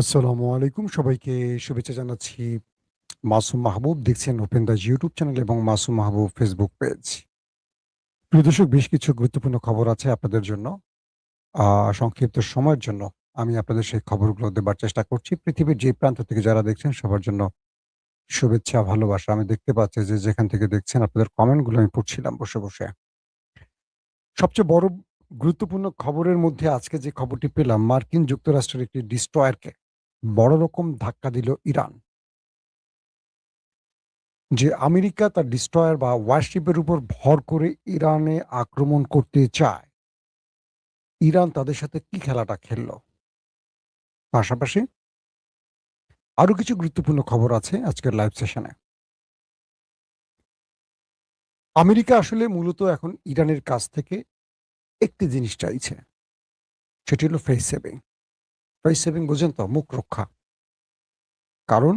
আসসালামু আলাইকুম। সবাইকে শুভেচ্ছা জানাচ্ছি। মাসুম মাহবুব দেখছেন ওপেন দ্য ইউটিউব চ্যানেল এবং মাসুম মাহবুব ফেসবুক পেজ। প্রিয় দর্শক, বেশ কিছু গুরুত্বপূর্ণ খবর আছে আপনাদের জন্য। সংক্ষিপ্ত সময়ের জন্য আমি আপনাদের সেই খবরগুলো দেবার চেষ্টা করছি। পৃথিবীর যে প্রান্ত থেকে যারা দেখছেন সবার জন্য শুভেচ্ছা, ভালোবাসা। আমি দেখতে পাচ্ছি যে যেখান থেকে দেখছেন আপনাদের কমেন্টগুলো আমি পড়ছিলাম বসে। সবচেয়ে বড় গুরুত্বপূর্ণ খবরের মধ্যে আজকে যে খবরটি পেলাম, মার্কিন যুক্তরাষ্ট্রের একটি ডেস্ট্রয়ারকে বড় রকম ধাক্কা দিল ইরান। যে আমেরিকা তার ডিস্ট্রয়ার বা ওয়ারশিপের উপর ভর করে ইরানে আক্রমণ করতে চায়, ইরান তাদের সাথে কি খেলাটা খেলল? পাশাপাশি আরো কিছু গুরুত্বপূর্ণ খবর আছে আজকের লাইভ সেশনে। আমেরিকা আসলে মূলত এখন ইরানের কাছ থেকে একটি জিনিস চাইছে, সেটি হলো ফেস সেভিং। ফেস সেভিং বোঝেন তো? মুখ রক্ষা। কারণ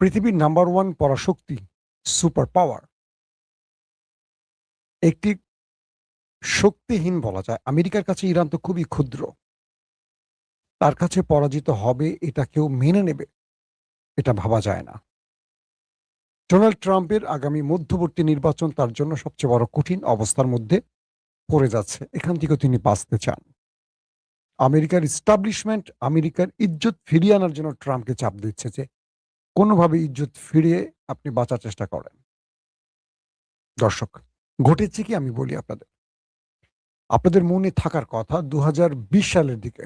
পৃথিবীর নাম্বার ওয়ান পরাশক্তি, সুপার পাওয়ার, একটি শক্তিহীন বলা যায় আমেরিকার কাছে ইরান তো খুবই ক্ষুদ্র। তার কাছে পরাজিত হবে এটা কেউ মেনে নেবে, এটা ভাবা যায় না। ডোনাল্ড ট্রাম্পের আগামী মধ্যবর্তী নির্বাচন তার জন্য সবচেয়ে বড় কঠিন অবস্থার মধ্যে পড়ে যাচ্ছে। এখান থেকেও তিনি বাঁচতে চান। আমেরিকার ইস্টাবলিশমেন্ট আমেরিকার ইজ্জত ফিরিয়ে আনার জন্য ট্রাম্পকে চাপ দিচ্ছে যে কোনোভাবে ইজ্জত ফিরিয়ে আপনি বাঁচার চেষ্টা করেন। দর্শক, ঘটেছে কি আমি বলি আপনাদের। আপনাদের মনে থাকার কথা ২০২০ সালের দিকে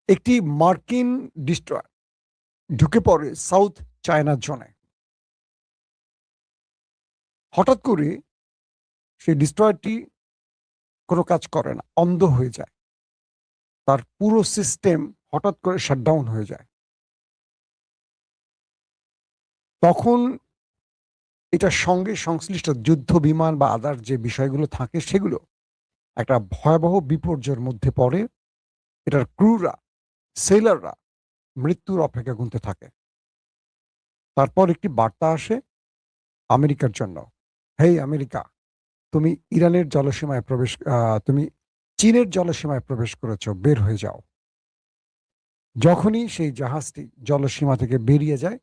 একটি মার্কিন ডিস্ট্রয়ার ঢুকে পড়ে সাউথ চায়না জোনে। হঠাৎ করে সেই ডিস্ট্রয়ারটি কোনো কাজ করে না, অন্ধ হয়ে যায়। তার পুরো সিস্টেম হঠাৎ করে শাটডাউন হয়ে যায়। তখন এটার সঙ্গে সংশ্লিষ্ট যুদ্ধ বিমান বা আদার যে বিষয়গুলো থাকে সেগুলো একটা ভয়াবহ বিপর্যয়ের মধ্যে পড়ে। এটার ক্রুরা, সেলাররা মৃত্যুর অপেক্ষা গুনতে থাকে। তারপর একটি বার্তা আসে আমেরিকার জন্য, হেই আমেরিকা, তুমি ইরানের জলসীমায় তুমি চীনের জলসীমায় প্রবেশ করেছ, বের হয়ে যাও। যখনই সেই জাহাজটি জলসীমা থেকে বেরিয়ে যায়,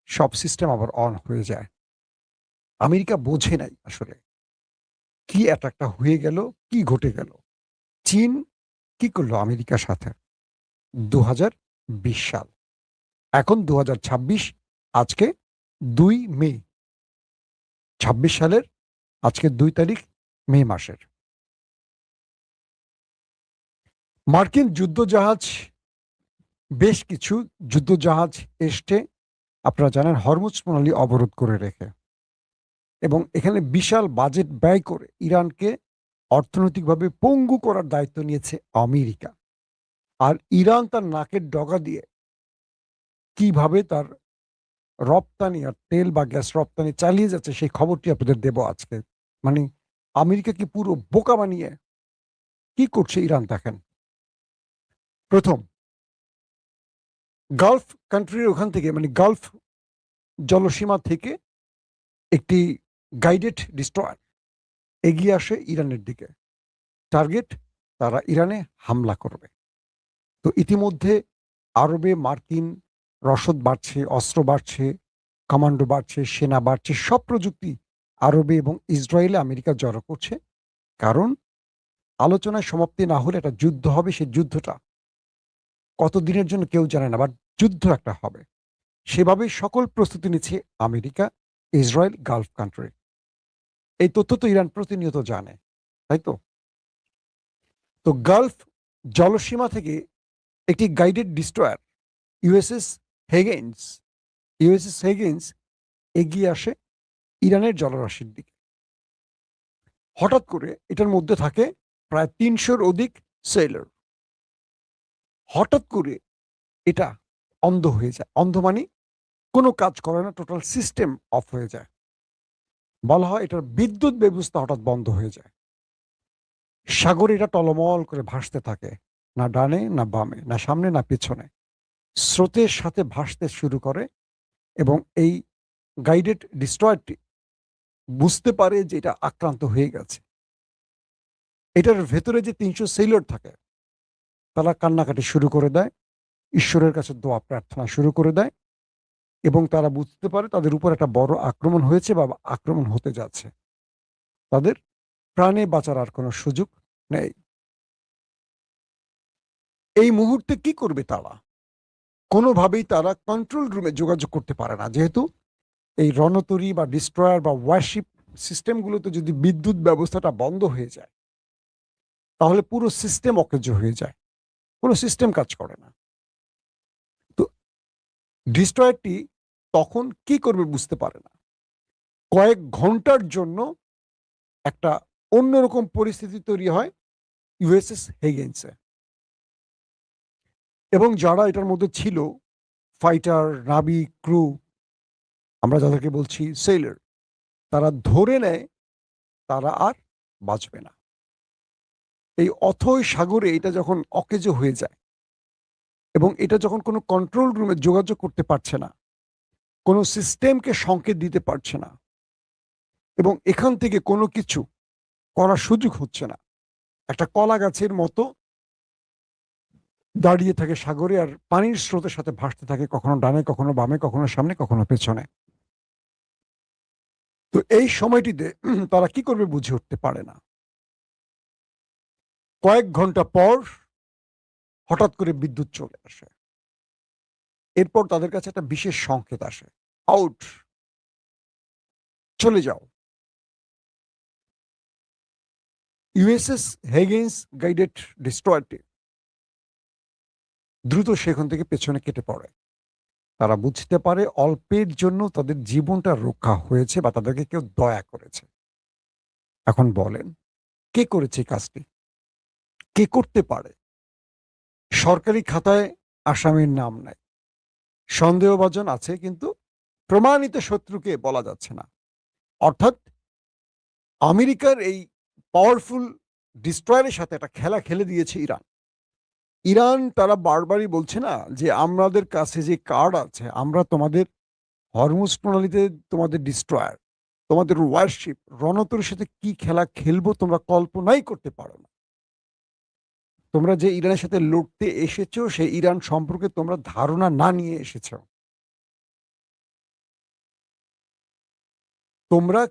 সব সিস্টেম আবার অন হয়ে যায়। আমেরিকা বোঝে নাই আসলে কি অ্যাটাকটা হয়ে গেল, কি ঘটে গেল। চীন কি করলো আমেরিকার সাথে? ২০২০ সাল, এখন ২০২৬, আজকে ২ মে, ২৬ সালের আজকে ২ তারিখ মে মাসের। মার্কিন যুদ্ধজাহাজ, বেশ কিছু যুদ্ধজাহাজ এসছে, আপনারা জানেন, হরমুজ প্রণালী অবরোধ করে রেখে, এবং এখানে বিশাল বাজেট ব্যয় করে ইরানকে অর্থনৈতিকভাবে পঙ্গু করার দায়িত্ব নিয়েছে আমেরিকা। আর ইরান তার নাকের ডগা দিয়ে কিভাবে তার রপ্তানি আর তেল বা গ্যাস রপ্তানি চালিয়ে যাচ্ছে সেই খবরটি আপনাদের দেব আজকে। মানে আমেরিকাকে পুরো বোকা বানিয়ে কি করছে ইরান দেখেন। প্রথম, গালফ কান্ট্রির ওখান থেকে, মানে গালফ জলসীমা থেকে একটি গাইডেড ডিস্ট্রয়ার এগিয়ে আসে ইরানের দিকে। টার্গেট, তারা ইরানে হামলা করবে। তো ইতিমধ্যে আরবে মার্কিন রসদ বাড়ছে, অস্ত্র বাড়ছে, কমান্ডো বাড়ছে, সেনা বাড়ছে, সব প্রযুক্তি আরবে এবং ইসরায়েলে আমেরিকা জড়ো করছে। কারণ আলোচনায় সমাপ্তি না হলে একটা যুদ্ধ হবে, সেই যুদ্ধটা কতদিনের জন্য কেউ জানে না, বাট যুদ্ধ একটা হবে। সেভাবেই সকল প্রস্তুতি নিচ্ছে আমেরিকা, ইসরায়েল, গালফ কান্ট্রি। এই তথ্য তো ইরান প্রতিনিয়ত জানে, তাই তো? তো গালফ জলসীমা থেকে একটি গাইডেড ডিস্ট্রয়ার ইউএসএস হেগেন্স ইউএসএস হেগেন্স এগিয়ে আসে ইরানের জলরাশির দিকে। হঠাৎ করে এটার মধ্যে থাকে প্রায় ৩০০-র অধিক সেলার। হঠাৎ করে এটা অন্ধ হয়ে যায়। অন্ধ মানে কোনো কাজ করে না, টোটাল সিস্টেম অফ হয়ে যায়। বলা হয় এটার বিদ্যুৎ ব্যবস্থা হঠাৎ বন্ধ হয়ে যায়। সাগরে এটা টলমল করে ভাসতে থাকে, না ডানে না বামে, না সামনে না পিছনে। স্রোতের সাথে ভাসতে শুরু করে এবং এই গাইডেড ডিস্ট্রয়ারটি বুঝতে পারে যে এটা আক্রান্ত হয়ে গেছে। এটার ভেতরে যে ৩০০ সেলর থাকে, তারা কান্নাকাটি শুরু করে দেয়, ঈশ্বরের কাছে দোয়া প্রার্থনা শুরু করে দেয়, এবং তারা বুঝতে পারে তাদের উপর একটা বড় আক্রমণ হয়েছে বা আক্রমণ হতে যাচ্ছে। তাদের প্রাণে বাঁচার আর কোনো সুযোগ নেই। এই মুহূর্তে কি করবে তারা? কোনোভাবেই তারা কন্ট্রোল রুমে যোগাযোগ করতে পারে না, যেহেতু এই রণতরী বা ডিস্ট্রয়ার বা ওয়ারশিপ সিস্টেমগুলোতে যদি বিদ্যুৎ ব্যবস্থাটা বন্ধ হয়ে যায়, তাহলে পুরো সিস্টেম অকেজো হয়ে যায়, কোনো সিস্টেম কাজ করে না। তো ডিস্ট্রয়ারটি তখন কি করবে বুঝতে পারে না। কয়েক ঘন্টার জন্য একটা অন্যরকম পরিস্থিতি তৈরি হয় ইউএসএস হেগেন্সে, এবং যারা এটার মধ্যে ছিল, ফাইটার, নাবিক, ক্রু, আমরা যাদেরকে বলছি সেলার, তারা ধরে নেয় তারা আর বাঁচবে না। এই অথই সাগরে এটা যখন অকেজো হয়ে যায়, এবং এটা যখন কোনো কন্ট্রোল রুমে যোগাযোগ করতে পারছে না, কোনো সিস্টেমকে সংকেত দিতে পারছে না, এবং এখান থেকে কোনো কিছু করার সুযোগ হচ্ছে না, একটা কলা গাছের মতো দাঁড়িয়ে থাকে সাগরে, আর পানির স্রোতের সাথে ভাসতে থাকে, কখনো ডানে, কখনো বামে, কখনো সামনে, কখনো পেছনে। তো এই সময়টিতে তারা কি করবে বুঝে উঠতে পারে না। কয়েক ঘন্টা পর হঠাৎ করে বিদ্যুৎ চলে আসে। এরপর তাদের কাছে একটা বিশেষ সংকেত আসে, আউট, চলে যাও। ইউএসএস হেগেন্স গাইডেড ডিস্ট্রয়ারটি দ্রুত সেখান থেকে পেছনে কেটে পড়ে। তারা বুঝতে পারে অল্পের জন্য তাদের জীবনটা রক্ষা হয়েছে, বা তাদেরকে কেউ দয়া করেছে। এখন বলেন, কে করেছে কাজটি? কে করতে পারে? সরকারি খাতায় আসামির নাম নাই, সন্দেহভাজন আছে, কিন্তু প্রমাণিত শত্রুকে বলা যাচ্ছে না। অর্থাৎ আমেরিকার এই পাওয়ারফুল ডিস্ট্রয়ারের সাথে একটা খেলা খেলে দিয়েছে ইরান। ইরান তারা বারবারই বলছে না যে আমাদের কাছে যে কার্ড আছে, আমরা তোমাদের হরমুজ প্রণালীতে, তোমাদের ডিস্ট্রয়ার, তোমাদের ওয়ারশিপ, রণতরীর সাথে কি খেলা খেলবো তোমরা কল্পনাই করতে পারো না। তোমরা যে ইরানের সাথে লড়তে এসেছো, সেই ইরান সম্পর্কে তোমরা ধারণা না নিয়ে এসেছো। তোমরা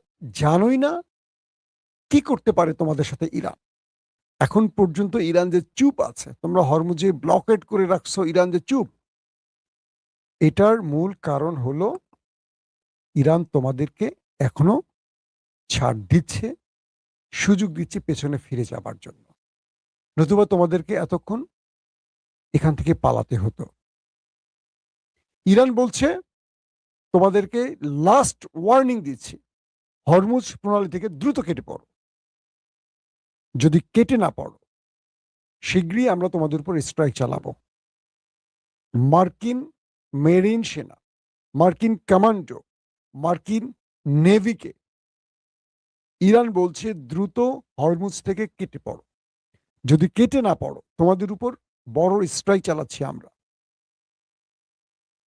জানোই না কি করতে পারে তোমাদের সাথে ইরান। এখন পর্যন্ত ইরান যে চুপ আছে, তোমরা হরমুজে ব্লকেড করে রাখছো, ইরান যে চুপ, এটার মূল কারণ হলো ইরান তোমাদেরকে এখনো ছাড় দিচ্ছে, সুযোগ দিচ্ছে পেছনে ফিরে যাবার জন্য, নতুবা তোমাদেরকে এতক্ষণ এখান থেকে পালাতে হতো। ইরান বলছে তোমাদেরকে লাস্ট ওয়ার্নিং দিচ্ছি, হরমুজ প্রণালী থেকে দ্রুত কেটে পড়ো। যদি কেটে না পড়ো, শীঘ্রই আমরা তোমাদের উপর স্ট্রাইক চালাবো। মার্কিন মেরিন সেনা, মার্কিন কমান্ডো, মার্কিন নেভিকে ইরান বলছে দ্রুত হরমুজ থেকে কেটে পড়ো। যদি কেটে না পড়ো, তোমাদের উপর বড় স্ট্রাইক চালাচ্ছি আমরা।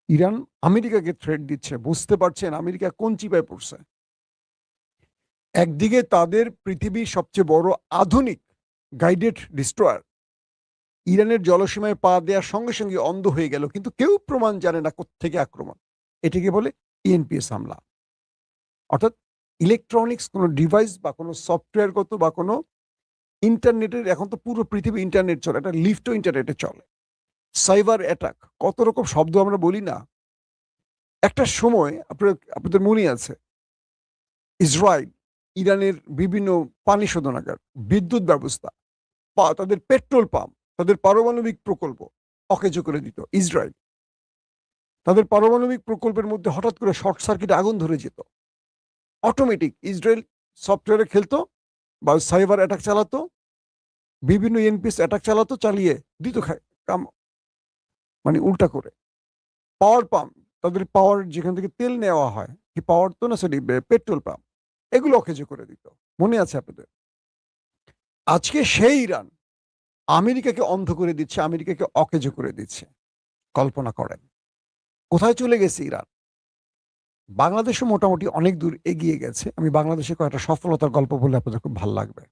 ইরান আমেরিকাকে থ্রেট দিচ্ছে। বুঝতে পারছেন আমেরিকা কোন চিপায় পড়ছে? একদিকে তাদের পৃথিবীর সবচেয়ে বড় আধুনিক গাইডেড ডিস্ট্রয়ার ইরানের জলসীমায় পা দেওয়ার সঙ্গে সঙ্গে অন্ধ হয়ে গেল, কিন্তু কেউ প্রমাণ জানে না কোত্থেকে আক্রমণ। এটিকে বলে ইএনপিএস হামলা। অর্থাৎ ইলেকট্রনিক্স কোনো ডিভাইস বা কোনো সফটওয়্যারগত বা কোনো ইন্টারনেটের, এখন তো পুরো পৃথিবী ইন্টারনেট চলে, একটা লিফটও ইন্টারনেটে চলে। সাইবার অ্যাটাক, কত রকম শব্দ আমরা বলি না। একটা সময় আপনাদের মনে আছে, ইসরায়েল ইরানের বিভিন্ন পানি শোধনাগার, বিদ্যুৎ ব্যবস্থা, তাদের পেট্রোল পাম্প, তাদের পারমাণবিক প্রকল্প অকেজো করে দিত ইসরায়েল। তাদের পারমাণবিক প্রকল্পের মধ্যে হঠাৎ করে শর্ট সার্কিটে আগুন ধরে যেত। অটোমেটিক ইসরায়েল সফটওয়্যারে খেলতো বা সাইবার অ্যাটাক চালাতো, বিভিন্ন এনপিএস অ্যাটাক চালাতো, চালিয়ে দিত কাম, মানে উল্টা করে। পাওয়ার পাম্প, তাদের পাওয়ার যেখান থেকে তেল নেওয়া হয়, কি পাওয়ার তো না, সরি পেট্রোল পাম্প, এগুলো অকেজো করে দিত। মনে আছে আপনাদের? আজকে সেই ইরান আমেরিকাকে অন্ধ করে দিচ্ছে, আমেরিকাকে অকেজো করে দিচ্ছে। কল্পনা করেন কোথায় চলে গেছে ইরান। বাংলাদেশও মোটামুটি অনেক দূর এগিয়ে গেছে। আমি বাংলাদেশে কয়েকটা সফলতার গল্প বলে আপনাদের খুব ভালো লাগবে।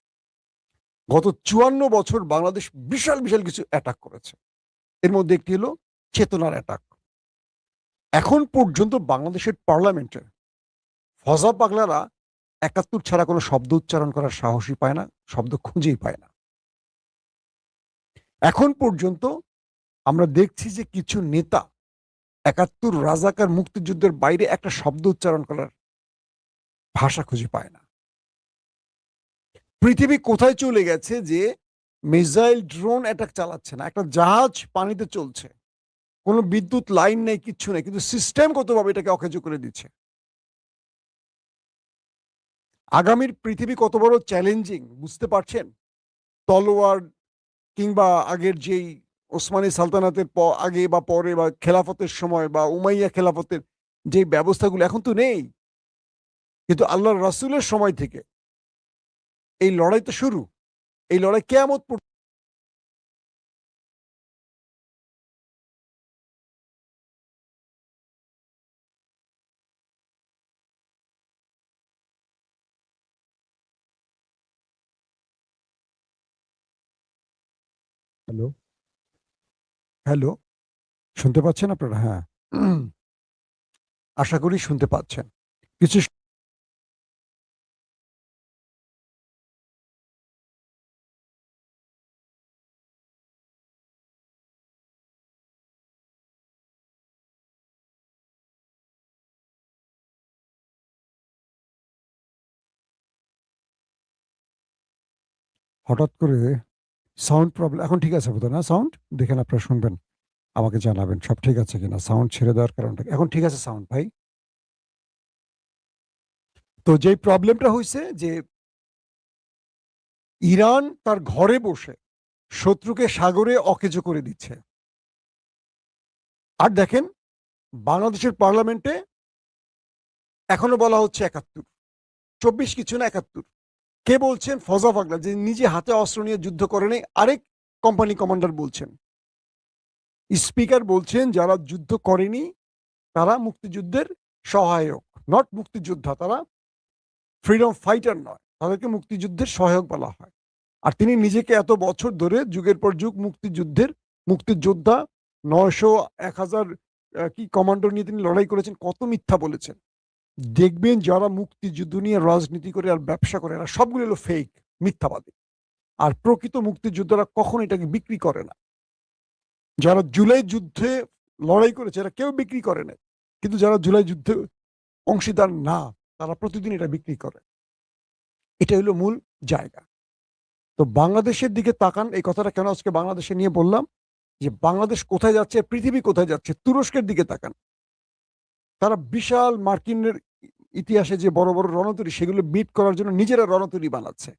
গত 54 বছর বাংলাদেশ বিশাল বিশাল কিছু অ্যাটাক করেছে। এর মধ্যে একটি হলো চেতনার অ্যাটাক। এখন পর্যন্ত বাংলাদেশের পার্লামেন্টে ফজা পাগলারা ৭১ ছাড়া কোনো শব্দ উচ্চারণ করার সাহসই পায় না, শব্দ খুঁজেই পায় না। এখন পর্যন্ত আমরা দেখছি যে কিছু নেতা ৭১ রাজাকার মুক্তিযুদ্ধের বাইরে একটা শব্দ উচ্চারণ করার ভাষা খুঁজে পায় না। পৃথিবী কোথায় চলে গেছে যে মিসাইল ড্রোন অ্যাটাক চালাচ্ছে না, একটা জাহাজ পানিতে চলছে, কোনো বিদ্যুৎ লাইন নেই, কিচ্ছু নেই, কিন্তু সিস্টেমগতভাবে এটাকে অকেজো করে দিচ্ছে। আগামীর পৃথিবী কত বড় চ্যালেঞ্জিং বুঝতে পারছেন? তলোয়ার কিংবা আগের যেই ওসমানী সালতানাতের আগে বা পরে বা খেলাফতের সময় বা উমাইয়া খেলাফতের যে ব্যবস্থাগুলো এখন তো নেই, কিন্তু আল্লাহর রাসূলের সময় থেকে এই লড়াই তো শুরু। এই লড়াই কিয়ামত পর্যন্ত। হ্যালো, হ্যালো, শুনতে পাচ্ছেন আপনারা? হ্যাঁ, আশা করি শুনতে পাচ্ছেন। কিছু হঠাৎ করে সাউন্ড প্রবলেম। এখন ঠিক আছে বোধহয় না সাউন্ড? দেখেন আপনারা শুনবেন, আমাকে জানাবেন সব ঠিক আছে কিনা। সাউন্ড ছেড়ে দেওয়ার কারণটা কি? এখন ঠিক আছে সাউন্ড ভাই? তো যেই প্রবলেমটা হইছে যে ইরান তার ঘরে বসে শত্রুকে সাগরে অকেজো করে দিচ্ছে। আর দেখেন বাংলাদেশের পার্লামেন্টে এখনো বলা হচ্ছে ৭১, ২৪ কিছু না ৭১। কে বলছেন? ফজা পাগলা, যে নিজে হাতে অস্ত্র নিয়ে যুদ্ধ করে নেই, আরেক কোম্পানি কমান্ডার বলছেন। স্পিকার বলছেন যারা যুদ্ধ করেনি তারা মুক্তিযুদ্ধের সহায়ক, নট মুক্তিযোদ্ধা, তারা ফ্রিডম ফাইটার নয়, তাদেরকে মুক্তিযুদ্ধের সহায়ক বলা হয়। আর তিনি নিজেকে এত বছর ধরে যুগের পর যুগ মুক্তিযোদ্ধা ৯০০ ১,০০০ কি কমান্ডো নিয়ে তিনি লড়াই করেছেন, কত মিথ্যা বলেছেন। দেখবেন যারা মুক্তিযুদ্ধ নিয়ে রাজনীতি করে আর ব্যবসা করে এরা সবগুলো হলো ফেক, মিথ্যাবাদী। আর প্রকৃত মুক্তিযোদ্ধারা কখনো এটাকে বিক্রি করে না। যারা জুলাই যুদ্ধে লড়াই করেছে এরা কেউ বিক্রি করে না, কিন্তু যারা জুলাই যুদ্ধে অংশীদার না তারা প্রতিদিন এটা বিক্রি করে। এটা হলো মূল জায়গা। তো বাংলাদেশের দিকে তাকান। এই কথাটা কেন আজকে বাংলাদেশে নিয়ে বললাম যে বাংলাদেশ কোথায় যাচ্ছে, পৃথিবী কোথায় যাচ্ছে, তুরস্কের দিকে তাকান। তারা বিশাল মার্কিনের ইতিহাসে যে বড় বড় রণতরী সেগুলো বিট করার জন্য নিজেরা রণতরী বানাচ্ছে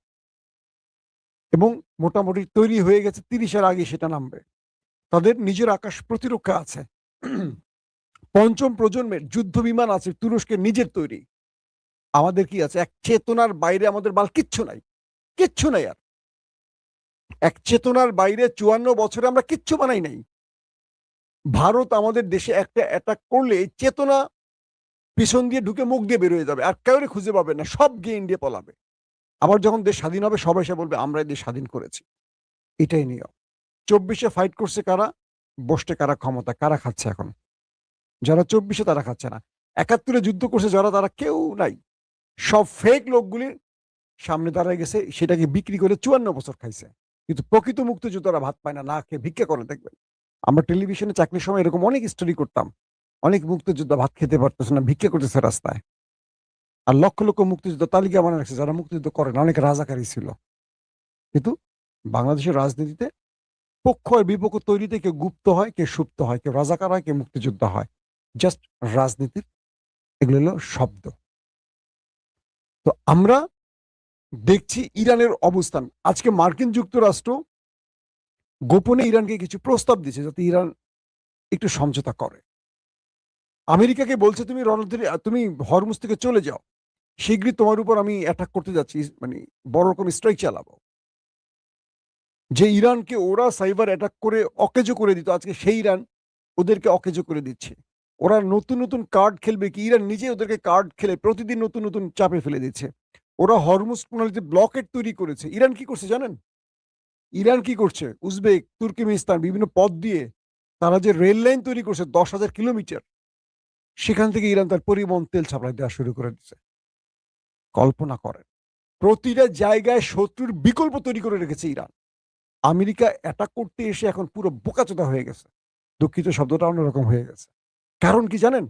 এবং মোটামুটি তৈরি হয়ে গেছে, ৩০-এর আগে সেটা নামবে। তাদের নিজের আকাশ প্রতিরক্ষা আছে, পঞ্চম প্রজন্মের যুদ্ধ বিমান আছে তুরস্কের নিজের তৈরি। আমাদের কি আছে? এক চেতনার বাইরে আমাদের বাল কিচ্ছু নাই, কিচ্ছু নাই। আর এক চেতনার বাইরে ৫৪ বছরে আমরা কিচ্ছু বানাই নাই। ভারত আমাদের দেশে একটা অ্যাটাক করলে চেতনা পিছন দিয়ে ঢুকে মুখ দিয়ে বের হয়ে যাবে, আর কাউরে খুঁজে পাবে না, সব গিয়ে ইন্ডিয়া পলাবে। আবার যখন দেশ স্বাধীন হবে সবাই এসে বলবে আমরা এই দেশ স্বাধীন করেছি। এটাই নিয়ম। ২৪-এ ফাইট করছে কারা? বসতে কারা ক্ষমতা, কারা খাচ্ছে এখন? যারা ২৪-এ তারা খাচ্ছে না। ৭১-এ যুদ্ধ করছে যারা, তারা কেউ নাই। সব ফেক লোকগুলি সামনে দাঁড়ায় গেছে, সেটাকে বিক্রি করে ৫৪ বছর খাইছে। কিন্তু প্রকৃত মুক্তিযোদ্ধারা ভাত পায় না, না খেয়ে ভিক্ষা করে। দেখবেন আমরা টেলিভিশনে চাকরির সময় এরকম অনেক স্টোরি করতাম। অনেক মুক্তিযোদ্ধা ভাত খেতে পারতেছে না, ভিক্ষা করতেছে রাস্তায়। আর লক্ষ লক্ষ মুক্তিযোদ্ধা তালিকা বানিয়ে রাখছে যারা মুক্তিযুদ্ধ করে না, অনেক রাজাকারী ছিল। কিন্তু বাংলাদেশের রাজনীতিতে পক্ষ আর বিপক্ষ তৈরিতে কেউ গুপ্ত হয়, কেউ সুপ্ত হয়, কেউ রাজাকার হয়, কেউ মুক্তিযোদ্ধা হয়। জাস্ট রাজনীতির এগুলো হলো শব্দ। তো আমরা দেখছি ইরানের অবস্থান। আজকে মার্কিন যুক্তরাষ্ট্র গোপনে ইরানকে কিছু প্রস্তাব দিচ্ছে যাতে ইরান একটু সমঝোতা করে। আমেরিকাকে বলছে তুমি হরমুজ থেকে চলে যাও, শীঘ্রই তোমার উপর আমি অ্যাটাক করতে যাচ্ছি, মানে বড় রকম স্ট্রাইক চালাবো। যে ইরানকে ওরা সাইবার অ্যাটাক করে অকেজো করে দিত, আজকে সেই ইরান ওদেরকে অকেজো করে দিচ্ছে। ওরা নতুন নতুন কার্ড খেলবে কি? ইরান নিজে ওদেরকে কার্ড খেলে প্রতিদিন নতুন নতুন চাপে ফেলে দিচ্ছে। ওরা হরমুজ প্রণালীতে ব্লকেট তৈরি করেছে। ইরান কি করছে জানেন? ইরান কি করছে, উজবেক, তুর্কমেনিস্তান বিভিন্ন পথ দিয়ে তারা যে রেল লাইন তৈরি করছে 10,000 কিলোমিটার, সেখান থেকে ইরান তার পরিবহন তেল সাপ্লাই দেওয়া শুরু করে দিচ্ছে। কল্পনা করেন, প্রতিটা জায়গায় শত্রুর বিকল্প তৈরি করে রেখেছে ইরান। আমেরিকা অ্যাটাক করতে এসে এখন পুরো বোকাচোদা হয়ে গেছে। দুঃখিত, শব্দটা অন্যরকম হয়ে গেছে। কারণ কি জানেন,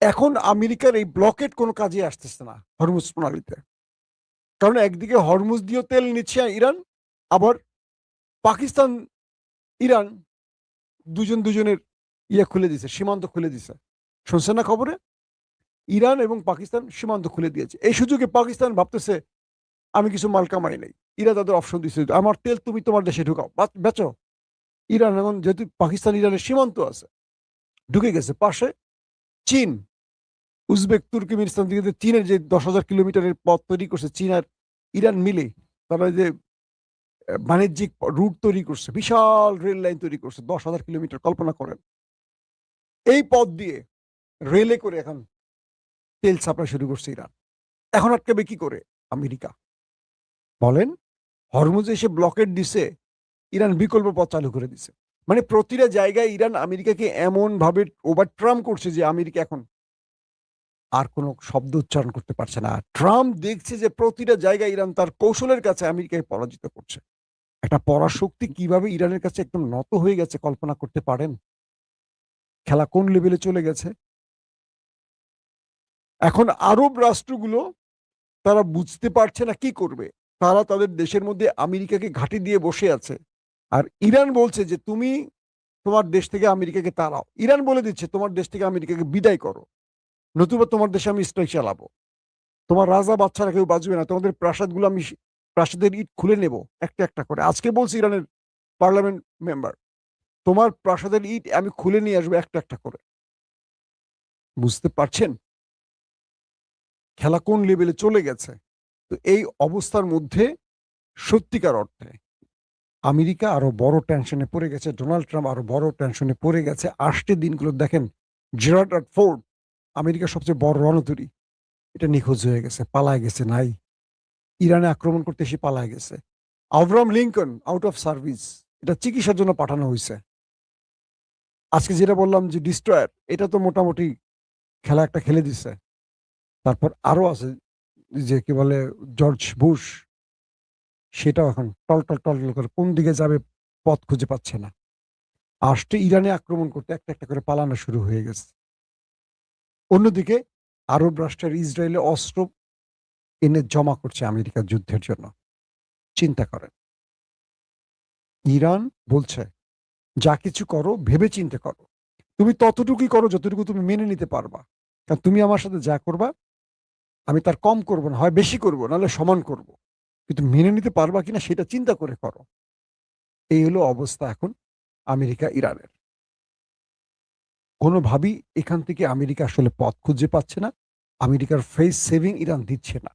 এখন আমেরিকার এই ব্লকেট কোনো কাজে আসতেছে না হরমুজ প্রণালীতে। কারণ একদিকে হরমুজ দিয়েও তেল নিচ্ছে ইরান, আবার পাকিস্তান ইরান দুজনের খুলে দিছে, সীমান্ত খুলে দিছে। শুনছেন না খবরে? ইরান এবং পাকিস্তান সীমান্ত খুলে দিয়েছে। এই সুযোগে পাকিস্তান ভাবতেছে আমি কিছু মাল কামাই নাই। ইরান তাদের অপশন দিচ্ছে, আমার তেল তুমি তোমার দেশে ঢুকাও, বেচো। ইরান এখন যেহেতু পাকিস্তান ইরানের সীমান্ত আছে, ঢুকে গেছে। পাশে চীন, উজবেক, তুর্কমেনিস্তান থেকে চীনের যে 10,000 কিলোমিটারের পথ তৈরি করছে চীন আর ইরান মিলে, তারা যে বাণিজ্যিক রুট তৈরি করছে, বিশাল রেল লাইন তৈরি করছে 10,000 কিলোমিটার। কল্পনা করেন, এই পথ দিয়ে রেলে করে এখন তেল সাপ্লাই শুরু করছে ইরান। এখন আটকাবে কি করে আমেরিকা বলেন? হরমুজে এসে ব্লকেট দিছে, ইরান বিকল্প পথ চালু করে দিছে। মানে প্রতিটা জায়গায় ইরান আমেরিকাকে এমন ভাবে ওভার ট্রাম্প করছে যে আমেরিকা এখন আর কোনো শব্দ উচ্চারণ করতে পারছে না। ট্রাম্প দেখছে যে প্রতিটা জায়গায় ইরান তার কৌশলের কাছে আমেরিকাকে পরাজিত করছে। একটা পরাশক্তি কিভাবে ইরানের কাছে একদম নত হয়ে গেছে কল্পনা করতে পারেন? খেলা কোন লেভেলে চলে গেছে। এখন আরব রাষ্ট্রগুলো তারা বুঝতে পারছে না কি করবে। তারা তাদের দেশের মধ্যে আমেরিকাকে ঘাঁটি দিয়ে বসে আছে, আর ইরান বলছে যে তুমি তোমার দেশ থেকে আমেরিকাকে তাড়াও। ইরান বলে দিচ্ছে তোমার দেশ থেকে আমেরিকাকে বিদায় করো, নতুবা তোমার দেশে আমি স্ট্রাইক চালাবো। তোমার রাজা বাচ্চারা কেউ বাঁচবে না, তোমাদের প্রাসাদগুলো আমি প্রাসাদের ইট খুলে নেব একটা একটা করে। আজকে বলছি ইরানের পার্লামেন্ট মেম্বার, তোমার প্রাসাদের ইট আমি খুলে নিয়ে আসবো একটা একটা করে। বুঝতে পারছেন খেলা কোন লেভেলে চলে গেছে? তো এই অবস্থার মধ্যে সত্যিকার অর্থে আমেরিকা আরো বড় টেনশনে পড়ে গেছে, ডোনাল্ড ট্রাম্প আরো বড় টেনশনে পড়ে গেছে। আসছে দিনগুলো দেখেন, জেরার্ড ফোর্ড, আমেরিকার সবচেয়ে বড় রণতরী, এটা নিখোঁজ হয়ে গেছে, পালায় গেছে, নাই। ইরানে আক্রমণ করতে এসে পালায় গেছে। Abraham Lincoln out of service, এটা চিকিৎসার জন্য পাঠানো হয়েছে। আজকে যেটা বললাম যে ডিস্ট্রয়ার, এটা তো মোটামুটি খেলা একটা খেলে দিচ্ছে। তারপর আরো আছে যে কি বলে জর্জ বুশ, সেটাও এখন টল করে কোন দিকে যাবে পথ খুঁজে পাচ্ছে না। আসতে ইরানে আক্রমণ করতে একটা একটা করে পালানো শুরু হয়ে গেছে। অন্যদিকে আরব রাষ্ট্রের ইসরায়েলে অস্ত্র এনে জমা করছে আমেরিকার যুদ্ধের জন্য। চিন্তা করেন, ইরান বলছে যা কিছু করো ভেবে চিন্তে করো, তুমি ততটুকুই করো যতটুকু তুমি মেনে নিতে পারবা। কারণ তুমি আমার সাথে যা করবা আমি তার কম করব না, হয় বেশি করব, নাহলে সমান করব, কিন্তু মেনে নিতে পারবা কিনা সেটা চিন্তা করে করো। এই হলো অবস্থা এখন আমেরিকা ইরানের। কোনোভাবেই এখান থেকে আমেরিকা আসলে পথ খুঁজে পাচ্ছে না। আমেরিকার ফেস সেভিং ইরান দিচ্ছে না।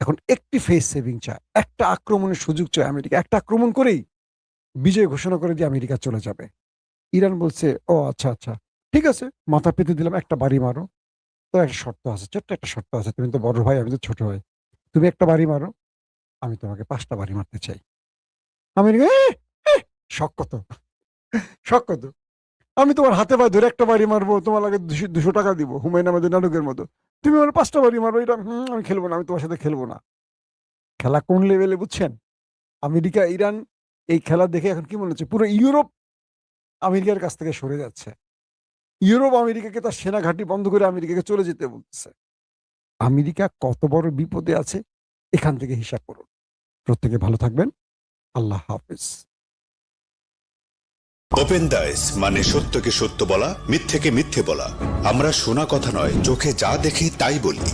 এখন একটি ফেস সেভিং চায়, একটা আক্রমণের সুযোগ চায় আমেরিকা। একটা আক্রমণ করেই বিজয় ঘোষণা করে দিয়ে আমেরিকা চলে যাবে। ইরান বলছে ও আচ্ছা আচ্ছা ঠিক আছে, মাথা পেতে দিলাম, একটা বাড়ি মারো। তো একটা শর্ত আছে, ছোট্ট একটা শর্ত আছে, তুমি তো বড় ভাই, আমি তো ছোট ভাই, তুমি একটা বাড়ি মারো, আমি তোমাকে 5টা বাড়ি মারতে চাই। আমেরিকা শখ কত, শখ কত, আমি তোমার হাতে পায়ে ধরে একটা বাড়ি মারবো, তোমার লাগে 200 টাকা দিব, হুমায়ুন আহমেদের নাটকের মতো। তুমি আমার 5টা বাড়ি মারবো, এটা আমি খেলবো না, আমি তোমার সাথে খেলবো না। খেলা কোন লেভেলে বুঝছেন? আমেরিকা ইরান এই খেলা দেখে এখন কি মনে হচ্ছে পুরো ইউরোপ আমেরিকার কাছ থেকে সরে যাচ্ছে। ইউরোপ আমেরিকাকে তার সেনা ঘাঁটি বন্ধ করে আমেরিকাকে চলে যেতে বলতেছে। আমেরিকা কত বড় বিপদে আছে এখান থেকে হিসাব করুন। প্রত্যেকে ভালো থাকবেন। আল্লাহ হাফেজ। ওপেন দাইস মানে সত্যকে সত্য বলা, মিথ্যেকে মিথ্যে বলা। আমরা শোনা কথা নয়, চোখে যা দেখি তাই বলি।